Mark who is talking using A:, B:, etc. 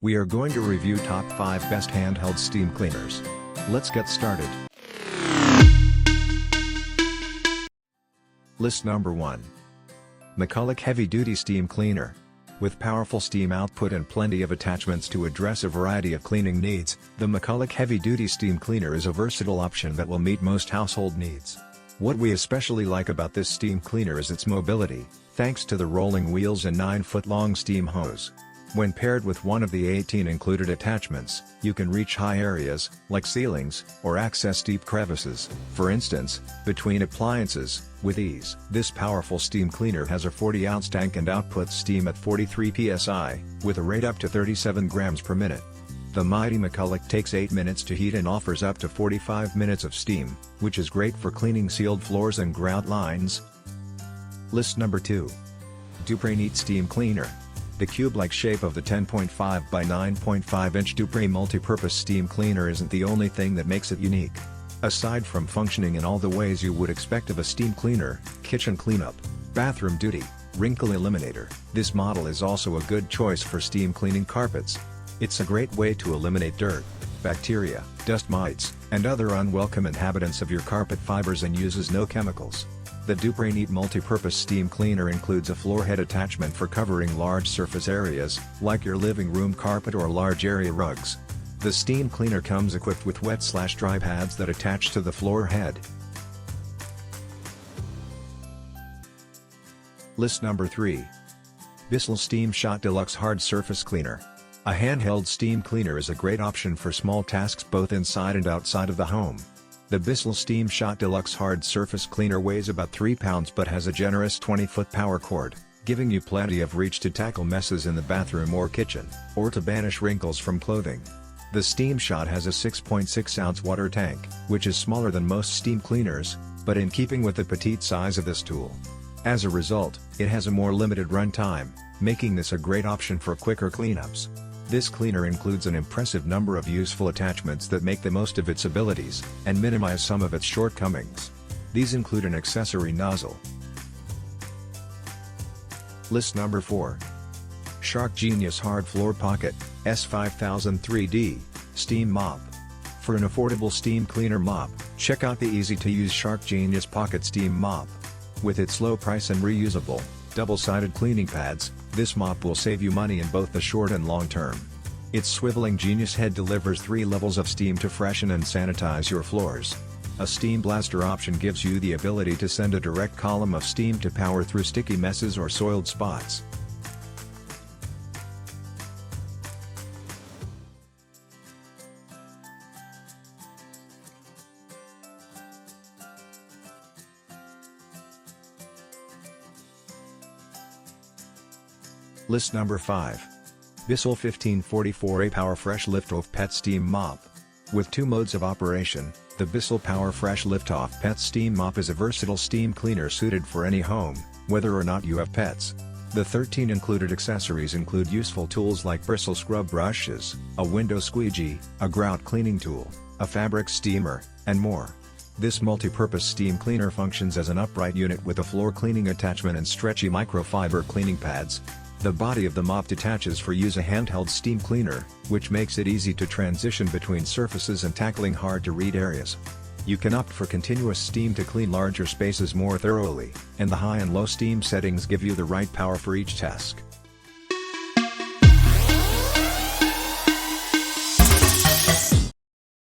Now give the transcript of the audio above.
A: We are going to review top 5 best handheld steam cleaners. Let's get started. List number 1. MCCULLOCH Heavy Duty Steam Cleaner. With powerful steam output and plenty of attachments to address a variety of cleaning needs, the MCCULLOCH Heavy Duty Steam Cleaner is a versatile option that will meet most household needs. What we especially like about this steam cleaner is its mobility, thanks to the rolling wheels and 9-foot-long steam hose. When paired with one of the 18 included attachments, you can reach high areas, like ceilings, or access deep crevices, for instance, between appliances, with ease. This powerful steam cleaner has a 40-ounce tank and outputs steam at 43 psi, with a rate up to 37 grams per minute. The mighty MCCULLOCH takes 8 minutes to heat and offers up to 45 minutes of steam, which is great for cleaning sealed floors and grout lines. List number 2. DUPRAY Neat Steam Cleaner. The cube-like shape of the 10.5 by 9.5 inch DUPRAY multi-purpose steam cleaner isn't the only thing that makes it unique. Aside from functioning in all the ways you would expect of a steam cleaner, kitchen cleanup, bathroom duty, wrinkle eliminator, this model is also a good choice for steam cleaning carpets. It's a great way to eliminate dirt, bacteria, dust mites, and other unwelcome inhabitants of your carpet fibers and uses no chemicals. The DUPRAY Neat multi-purpose steam cleaner includes a floor head attachment for covering large surface areas, like your living room carpet or large area rugs. The steam cleaner comes equipped with wet/dry pads that attach to the floor head. List number 3. BISSELL Steam Shot Deluxe Hard Surface Cleaner. A handheld steam cleaner is a great option for small tasks both inside and outside of the home. The BISSELL Steam Shot Deluxe Hard Surface Cleaner weighs about 3 pounds but has a generous 20-foot power cord, giving you plenty of reach to tackle messes in the bathroom or kitchen, or to banish wrinkles from clothing. The Steam Shot has a 6.6-ounce water tank, which is smaller than most steam cleaners, but in keeping with the petite size of this tool. As a result, it has a more limited run time, making this a great option for quicker cleanups. This cleaner includes an impressive number of useful attachments that make the most of its abilities, and minimize some of its shortcomings. These include an accessory nozzle. List number 4. Shark Genius Hard Floor Pocket, S5003D, Steam Mop. For an affordable steam cleaner mop, check out the easy-to-use Shark Genius Pocket Steam Mop. With its low price and reusable, double-sided cleaning pads, this mop will save you money in both the short and long term. Its swiveling Genius head delivers 3 levels of steam to freshen and sanitize your floors. A steam blaster option gives you the ability to send a direct column of steam to power through sticky messes or soiled spots. List number 5. BISSELL 1544A POWERFRESH Lift-Off Pet Steam Mop. With 2 modes of operation, the BISSELL POWERFRESH Lift-Off Pet Steam Mop is a versatile steam cleaner suited for any home, whether or not you have pets. The 13 included accessories include useful tools like bristle scrub brushes, a window squeegee, a grout cleaning tool, a fabric steamer, and more. This multi-purpose steam cleaner functions as an upright unit with a floor cleaning attachment and stretchy microfiber cleaning pads. The body of the mop detaches for use a handheld steam cleaner, which makes it easy to transition between surfaces and tackling hard-to-reach areas. You can opt for continuous steam to clean larger spaces more thoroughly, and the high and low steam settings give you the right power for each task.